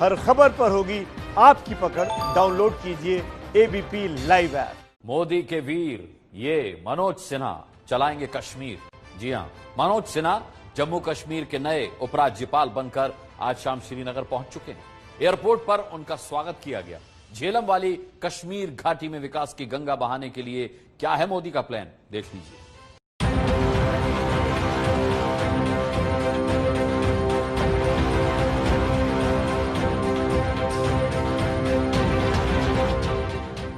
हर खबर पर होगी आपकी पकड़। डाउनलोड कीजिए एबीपी लाइव ऐप। मोदी के वीर ये मनोज सिन्हा चलाएंगे कश्मीर। जी हां, मनोज सिन्हा जम्मू कश्मीर के नए उपराज्यपाल बनकर आज शाम श्रीनगर पहुंच चुके हैं। एयरपोर्ट पर उनका स्वागत किया गया। झेलम वाली कश्मीर घाटी में विकास की गंगा बहाने के लिए क्या है मोदी का प्लान, देख लीजिए।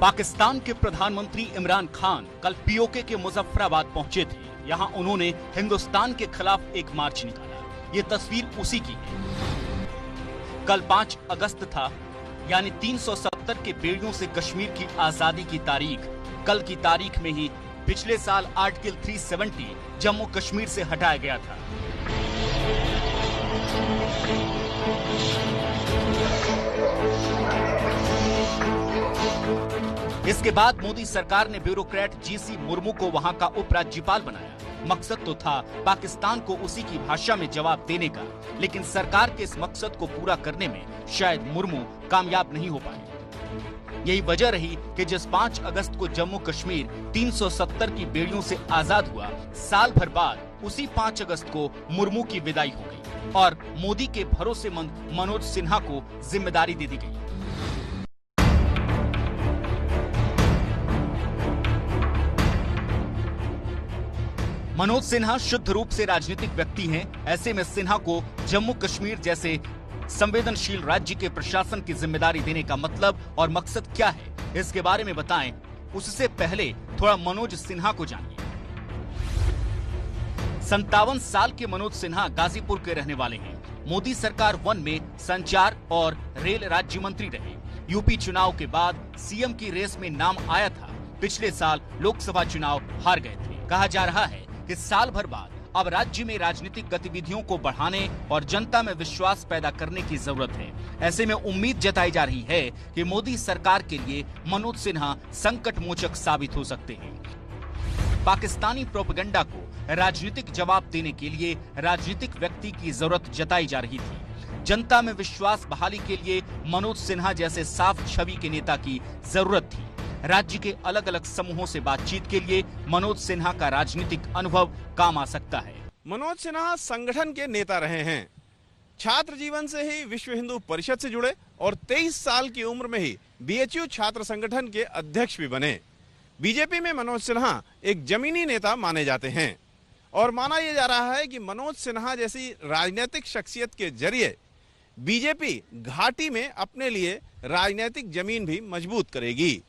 पाकिस्तान के प्रधानमंत्री इमरान खान कल पीओके के मुजफ्फराबाद पहुंचे थे। यहां उन्होंने हिंदुस्तान के खिलाफ एक मार्च निकाला। ये तस्वीर उसी की है। कल 5 अगस्त था, यानी 370 के बेड़ियों से कश्मीर की आजादी की तारीख। कल की तारीख में ही पिछले साल आर्टिकल 370 जम्मू कश्मीर से हटाया गया था। इसके बाद मोदी सरकार ने ब्यूरोक्रेट जीसी मुर्मू को वहां का उपराज्यपाल बनाया। मकसद तो था पाकिस्तान को उसी की भाषा में जवाब देने का, लेकिन सरकार के इस मकसद को पूरा करने में शायद मुर्मू कामयाब नहीं हो पाए। यही वजह रही कि जिस 5 अगस्त को जम्मू कश्मीर 370 की बेड़ियों से आजाद हुआ, साल भर बाद उसी 5 अगस्त को मुर्मू की विदाई हो गई और मोदी के भरोसेमंद मनोज सिन्हा को जिम्मेदारी दे दी गई। मनोज सिन्हा शुद्ध रूप से राजनीतिक व्यक्ति हैं। ऐसे में सिन्हा को जम्मू कश्मीर जैसे संवेदनशील राज्य के प्रशासन की जिम्मेदारी देने का मतलब और मकसद क्या है, इसके बारे में बताएं। उससे पहले थोड़ा मनोज सिन्हा को जानिए। 57 साल के मनोज सिन्हा गाजीपुर के रहने वाले हैं। मोदी सरकार 1 में संचार और रेल राज्य मंत्री रहे। यूपी चुनाव के बाद सीएम की रेस में नाम आया था। पिछले साल लोकसभा चुनाव हार गए थे। कहा जा रहा है कि साल भर बाद अब राज्य में राजनीतिक गतिविधियों को बढ़ाने और जनता में विश्वास पैदा करने की जरूरत है। ऐसे में उम्मीद जताई जा रही है कि मोदी सरकार के लिए मनोज सिन्हा संकट मोचक साबित हो सकते हैं। पाकिस्तानी प्रोपेगेंडा को राजनीतिक जवाब देने के लिए राजनीतिक व्यक्ति की जरूरत जताई जा रही थी। जनता में विश्वास बहाली के लिए मनोज सिन्हा जैसे साफ छवि के नेता की जरूरत थी। राज्य के अलग अलग समूहों से बातचीत के लिए मनोज सिन्हा का राजनीतिक अनुभव काम आ सकता है। मनोज सिन्हा संगठन के नेता रहे हैं। छात्र जीवन से ही विश्व हिंदू परिषद से जुड़े और 23 साल की उम्र में ही बीएचयू छात्र संगठन के अध्यक्ष भी बने। बीजेपी में मनोज सिन्हा एक जमीनी नेता माने जाते हैं और माना यह जा रहा है कि मनोज सिन्हा जैसी राजनीतिक शख्सियत के जरिए बीजेपी घाटी में अपने लिए राजनीतिक जमीन भी मजबूत करेगी।